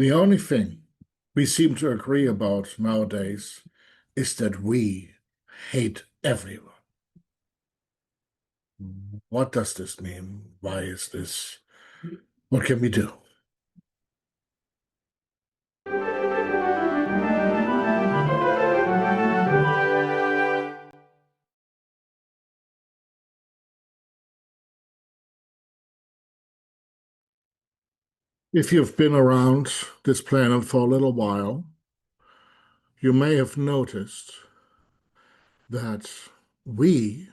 The only thing we seem to agree about nowadays is that we hate everyone. What does this mean? Why is this? What can we do? If you've been around this planet for a little while, you may have noticed that we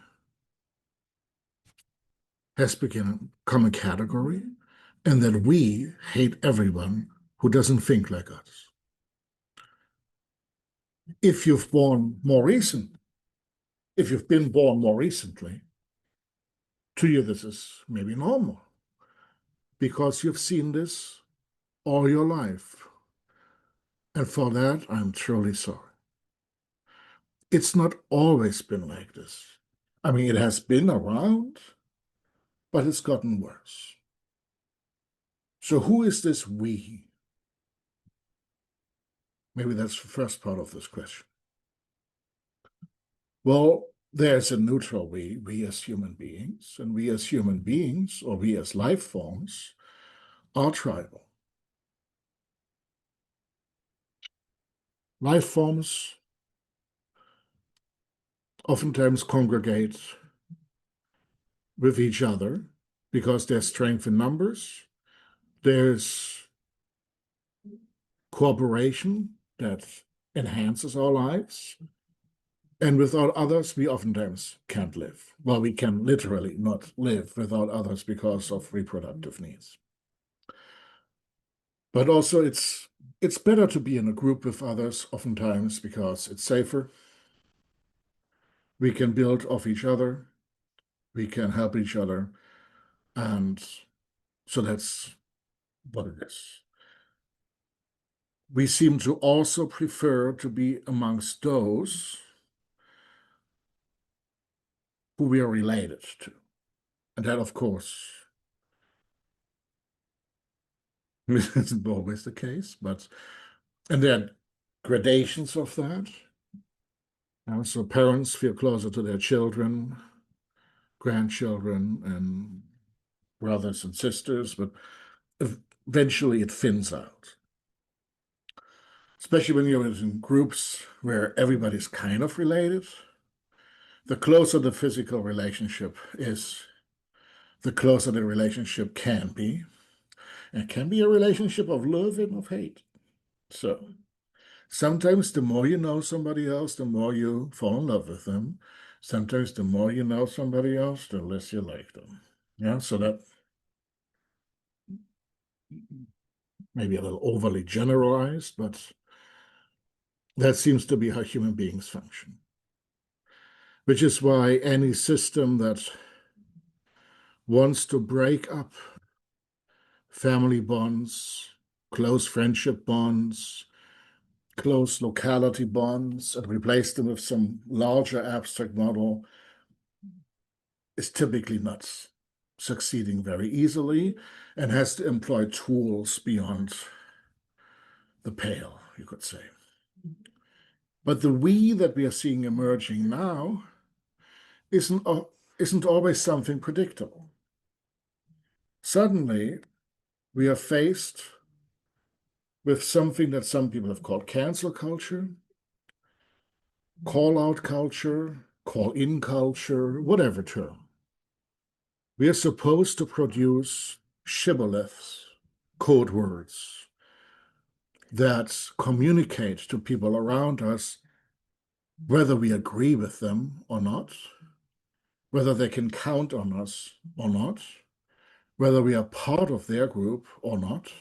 has become a category and that we hate everyone who doesn't think like us. If you've been born more recently, to you this is maybe normal because you've seen this all your life. And for that, I'm truly sorry. It's not always been like this. I mean, it has been around, but it's gotten worse. So who is this we? Maybe that's the first part of this question. Well, there's a neutral we as human beings, and we as human beings, or we as life forms, are tribal. Life forms oftentimes congregate with each other because there's strength in numbers, there's cooperation that enhances our lives, and without others, we oftentimes can't live. Well, we can literally not live without others because of reproductive needs. But also it's better to be in a group with others oftentimes because it's safer. We can build off each other. We can help each other. And so that's what it is. We seem to also prefer to be amongst those who we are related to. And that, of course, isn't always the case, and there are gradations of that. So parents feel closer to their children, grandchildren, and brothers and sisters, but eventually it thins out. Especially when you're in groups where everybody's kind of related. The closer the physical relationship is, the closer the relationship can be. And it can be a relationship of love and of hate. So sometimes the more you know somebody else, the more you fall in love with them. Sometimes the more you know somebody else, the less you like them. Yeah, so that maybe a little overly generalized, but that seems to be how human beings function. Which is why any system that wants to break up family bonds, close friendship bonds, close locality bonds, and replace them with some larger abstract model is typically not succeeding very easily and has to employ tools beyond the pale, you could say. But the we that we are seeing emerging now isn't always something predictable. Suddenly, we are faced with something that some people have called cancel culture, call-out culture, call-in culture, whatever term. We are supposed to produce shibboleths, code words, that communicate to people around us whether we agree with them or not, whether they can count on us or not, whether we are part of their group or not.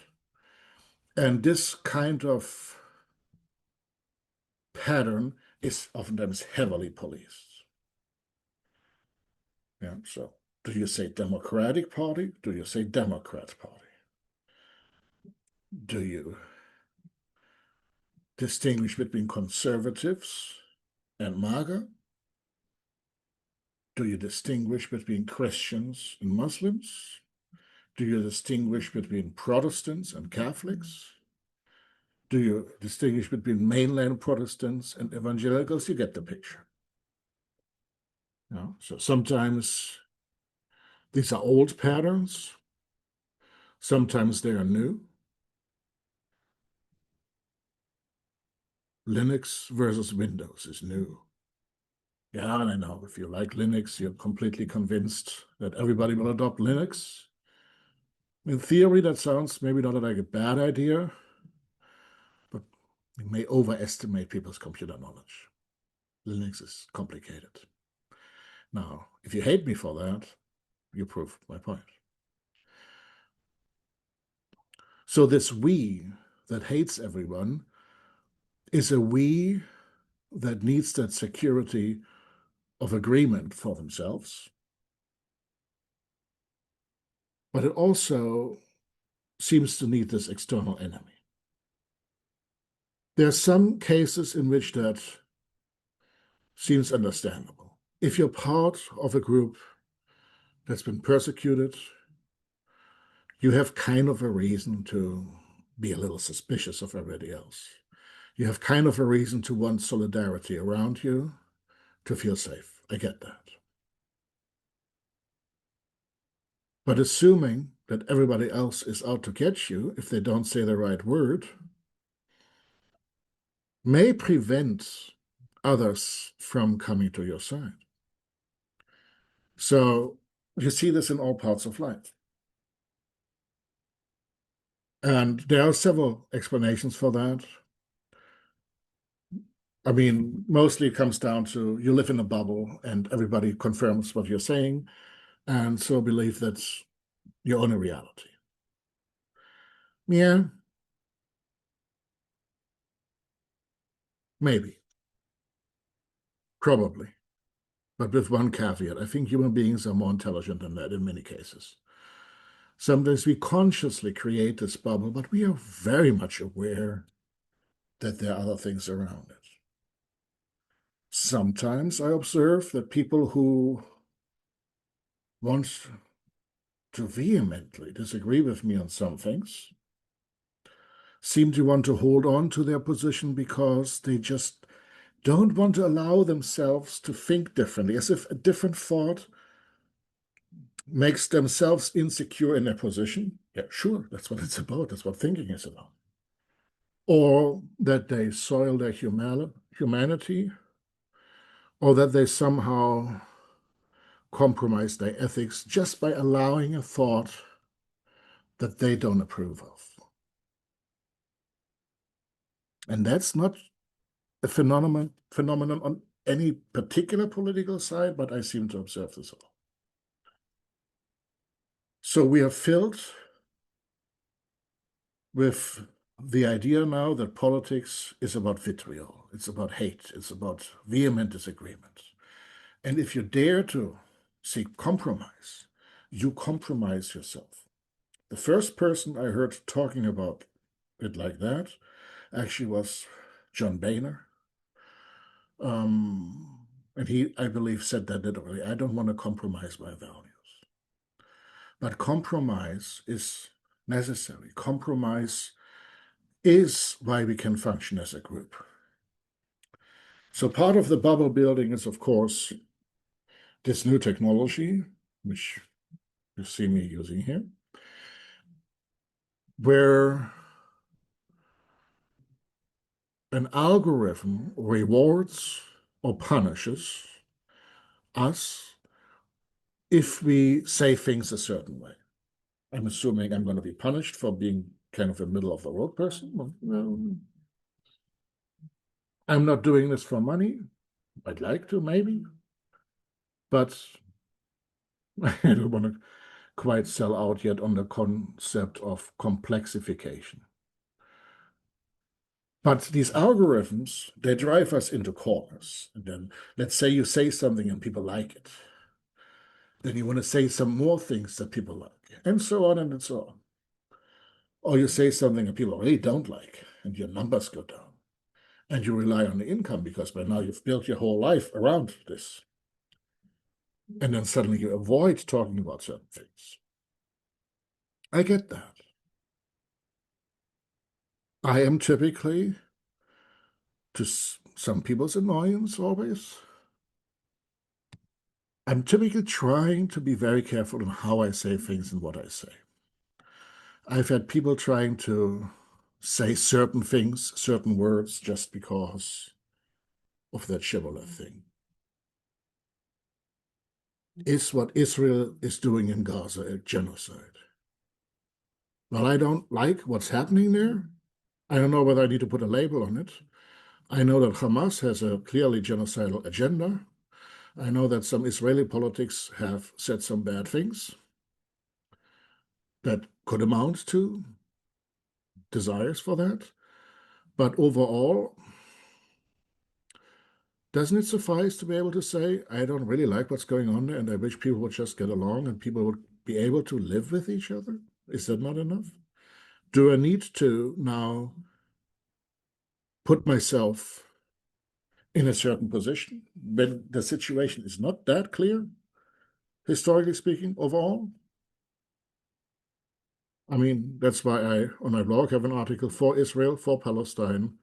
And this kind of pattern is oftentimes heavily policed. Yeah, so do you say Democratic Party? Do you say Democrat Party? Do you distinguish between conservatives and MAGA? Do you distinguish between Christians and Muslims? Do you distinguish between Protestants and Catholics? Do you distinguish between mainline Protestants and evangelicals? You get the picture. So sometimes these are old patterns. Sometimes they are new. Linux versus Windows is new. Yeah, and I know if you like Linux, you're completely convinced that everybody will adopt Linux. In theory, that sounds maybe not like a bad idea, but you may overestimate people's computer knowledge. Linux is complicated. Now, if you hate me for that, you prove my point. So this we that hates everyone is a we that needs that security of agreement for themselves. But it also seems to need this external enemy. There are some cases in which that seems understandable. If you're part of a group that's been persecuted, you have kind of a reason to be a little suspicious of everybody else. You have kind of a reason to want solidarity around you, to feel safe. I get that. But assuming that everybody else is out to get you if they don't say the right word may prevent others from coming to your side. So you see this in all parts of life. And there are several explanations for that. I mean, mostly it comes down to you live in a bubble and everybody confirms what you're saying, and so believe that's your own reality. Yeah, maybe, probably, but with one caveat. I think human beings are more intelligent than that in many cases. Sometimes we consciously create this bubble, but we are very much aware that there are other things around it. Sometimes I observe that people who want to vehemently disagree with me on some things seem to want to hold on to their position because they just don't want to allow themselves to think differently, as if a different thought makes themselves insecure in their position. Yeah, sure, that's what it's about. That's what thinking is about. Or that they soil their humanity, or that they somehow compromise their ethics just by allowing a thought that they don't approve of. And that's not a phenomenon on any particular political side, but I seem to observe this a lot. So we are filled with the idea now that politics is about vitriol, it's about hate, it's about vehement disagreement. And if you dare to seek compromise, you compromise yourself. The first person I heard talking about it like that actually was John Boehner. And he, I believe, said that literally, I don't want to compromise my values. But compromise is necessary. Compromise is why we can function as a group. So part of the bubble building is, of course, this new technology, which you see me using here, where an algorithm rewards or punishes us if we say things a certain way. I'm assuming I'm going to be punished for being kind of a middle of the road person. Well, I'm not doing this for money. I'd like to, maybe, but I don't want to quite sell out yet on the concept of complexification. But these algorithms, they drive us into corners. And then let's say you say something and people like it. Then you want to say some more things that people like, and so on and so on. Or you say something and people really don't like, and your numbers go down. And you rely on the income because by now you've built your whole life around this. And then suddenly you avoid talking about certain things. I get that. I am typically, to some people's annoyance always, I'm typically trying to be very careful in how I say things and what I say. I've had people trying to say certain things, certain words, just because of that shibboleth thing. Is what Israel is doing in Gaza a genocide? Well, I don't like what's happening there. I don't know whether I need to put a label on it. I know that Hamas has a clearly genocidal agenda. I know that some Israeli politics have said some bad things that could amount to desires for that. But overall, doesn't it suffice to be able to say, I don't really like what's going on there, and I wish people would just get along and people would be able to live with each other? Is that not enough? Do I need to now put myself in a certain position when the situation is not that clear, historically speaking, overall? I mean, that's why I, on my blog, have an article for Israel, for Palestine,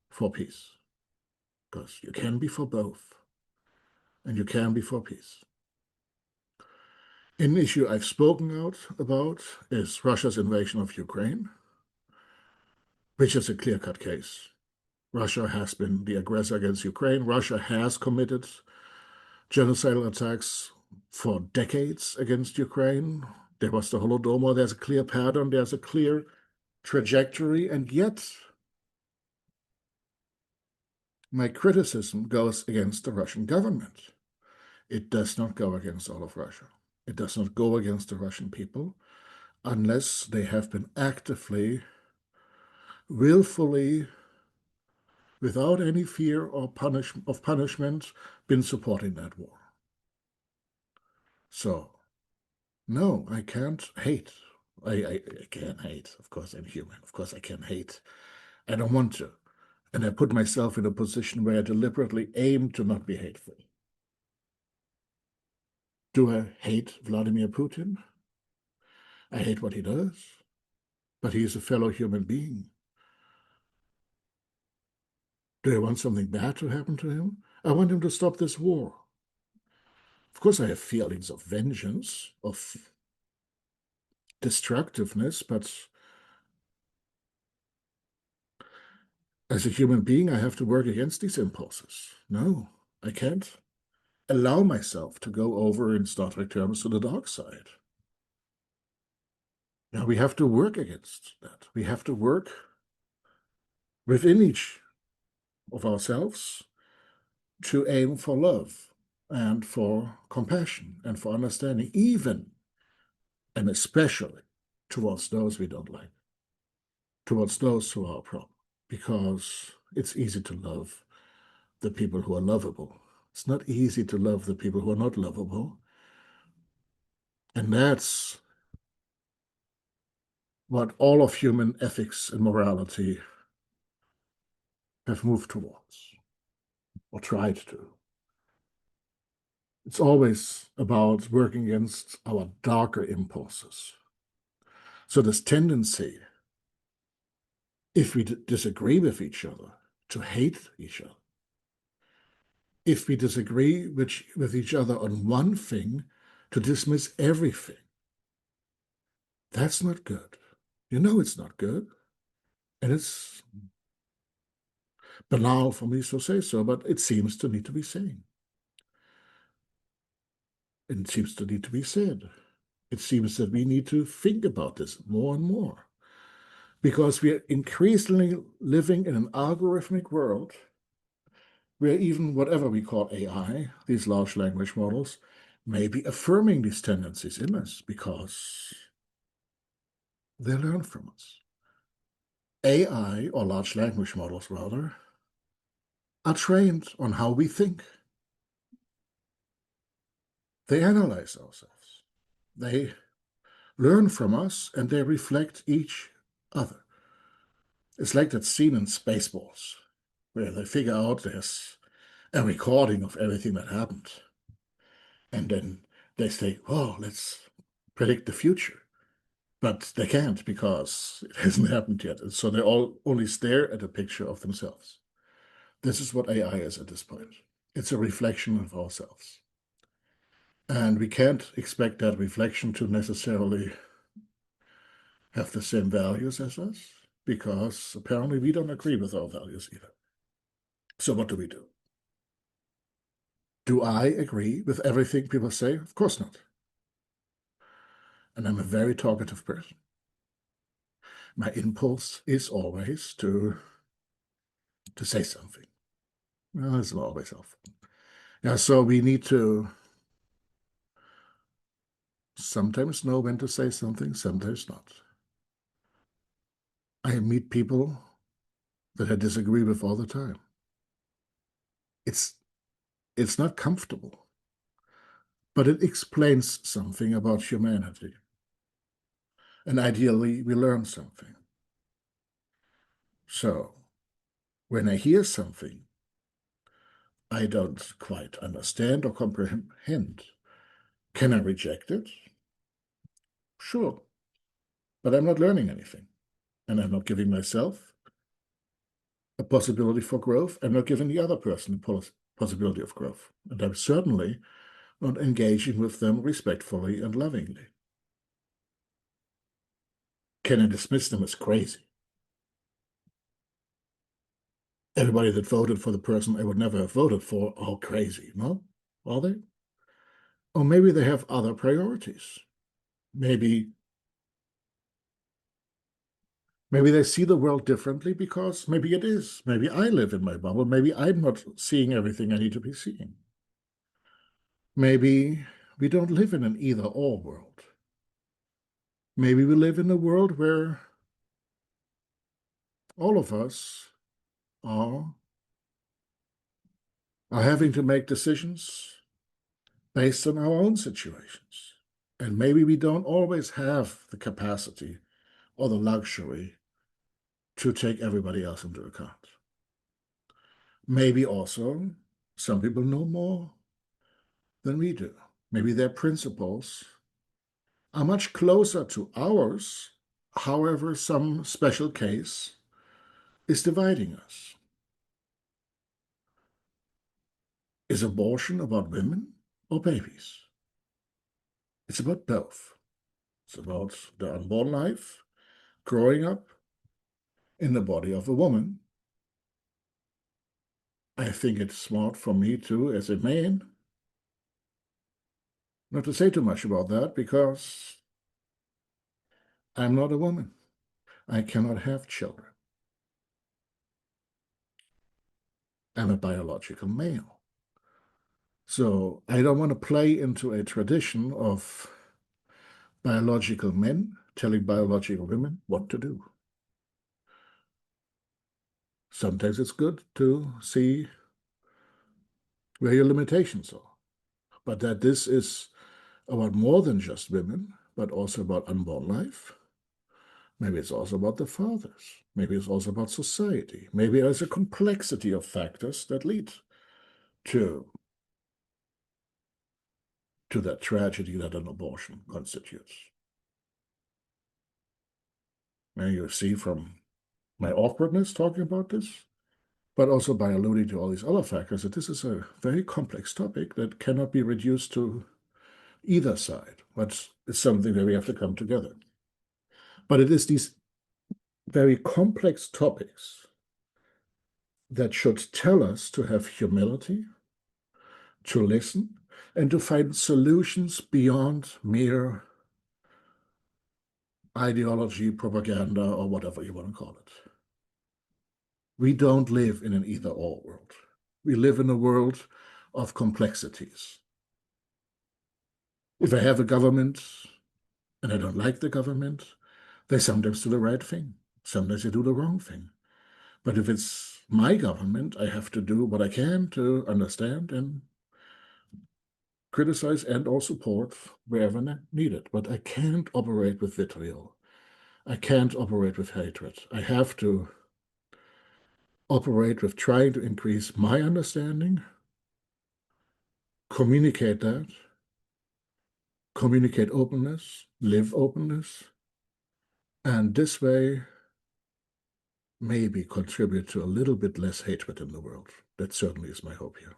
for peace. Because you can be for both, and you can be for peace. An issue I've spoken out about is Russia's invasion of Ukraine, which is a clear-cut case. Russia has been the aggressor against Ukraine. Russia has committed genocidal attacks for decades against Ukraine. There was the Holodomor. There's a clear pattern. There's a clear trajectory. And yet, my criticism goes against the Russian government. It does not go against all of Russia. It does not go against the Russian people unless they have been actively, willfully, without any fear or punishment, been supporting that war. So, no, I can't hate. I can't hate. Of course, I'm human. Of course, I can hate. I don't want to. And I put myself in a position where I deliberately aim to not be hateful. Do I hate Vladimir Putin? I hate what he does, but he is a fellow human being. Do I want something bad to happen to him? I want him to stop this war. Of course, I have feelings of vengeance, of destructiveness, but as a human being, I have to work against these impulses. No, I can't allow myself to go over, in Star Trek terms, to the dark side. Now, we have to work against that. We have to work within each of ourselves to aim for love and for compassion and for understanding, even and especially towards those we don't like, towards those who are a problem, because it's easy to love the people who are lovable. It's not easy to love the people who are not lovable. And that's what all of human ethics and morality have moved towards, or tried to. It's always about working against our darker impulses. So this tendency, if we disagree with each other, to hate each other. If we disagree with each other on one thing, to dismiss everything. That's not good. You know it's not good. And it's banal for me to say so, but it seems to need to be said. It seems to need to be said. It seems that we need to think about this more and more, because we are increasingly living in an algorithmic world where even whatever we call AI, these large language models, may be affirming these tendencies in us because they learn from us. AI, or large language models rather, are trained on how we think. They analyze ourselves. They learn from us and they reflect each other. It's like that scene in Spaceballs where they figure out there's a recording of everything that happened. And then they say, oh, let's predict the future. But they can't because it hasn't happened yet. And so they all only stare at a picture of themselves. This is what AI is at this point. It's a reflection of ourselves. And we can't expect that reflection to necessarily have the same values as us, because apparently we don't agree with our values either. So what do we do? Do I agree with everything people say? Of course not. And I'm a very talkative person. My impulse is always to say something. Well, it's not always helpful. Yeah, so we need to sometimes know when to say something, sometimes not. I meet people that I disagree with all the time. It's not comfortable, but it explains something about humanity. And ideally, we learn something. So when I hear something I don't quite understand or comprehend, can I reject it? Sure, but I'm not learning anything, and I'm not giving myself a possibility for growth. I'm not giving the other person a possibility of growth, and I'm certainly not engaging with them respectfully and lovingly. Can I dismiss them as crazy? Everybody that voted for the person I would never have voted for are crazy, no? Are they? Or maybe they have other priorities. Maybe they see the world differently because maybe it is. Maybe I live in my bubble. Maybe I'm not seeing everything I need to be seeing. Maybe we don't live in an either-or world. Maybe we live in a world where all of us are having to make decisions based on our own situations. And maybe we don't always have the capacity or the luxury to take everybody else into account. Maybe also some people know more than we do. Maybe their principles are much closer to ours. However, some special case is dividing us. Is abortion about women or babies? It's about both. It's about the unborn life growing up in the body of a woman. I think it's smart for me too, as a man, not to say too much about that, because I'm not a woman. I cannot have children. I'm a biological male. So I don't want to play into a tradition of biological men telling biological women what to do. Sometimes it's good to see where your limitations are, but that this is about more than just women, but also about unborn life. Maybe it's also about the fathers. Maybe it's also about society. Maybe there's a complexity of factors that lead to that tragedy that an abortion constitutes. And you see from my awkwardness talking about this, but also by alluding to all these other factors, that this is a very complex topic that cannot be reduced to either side, but it's something that we have to come together. But it is these very complex topics that should tell us to have humility, to listen, and to find solutions beyond mere ideology, propaganda, or whatever you want to call it. We don't live in an either-or world. We live in a world of complexities. If I have a government and I don't like the government, they sometimes do the right thing. Sometimes they do the wrong thing. But if it's my government, I have to do what I can to understand and criticize and or support wherever needed. But I can't operate with vitriol. I can't operate with hatred. I have to operate with trying to increase my understanding, communicate that, communicate openness, live openness, and this way maybe contribute to a little bit less hatred in the world. That certainly is my hope here.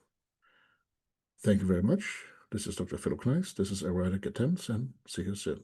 Thank you very much. This is Dr. Philip Kneis. This is Erratic Attempts, and see you soon.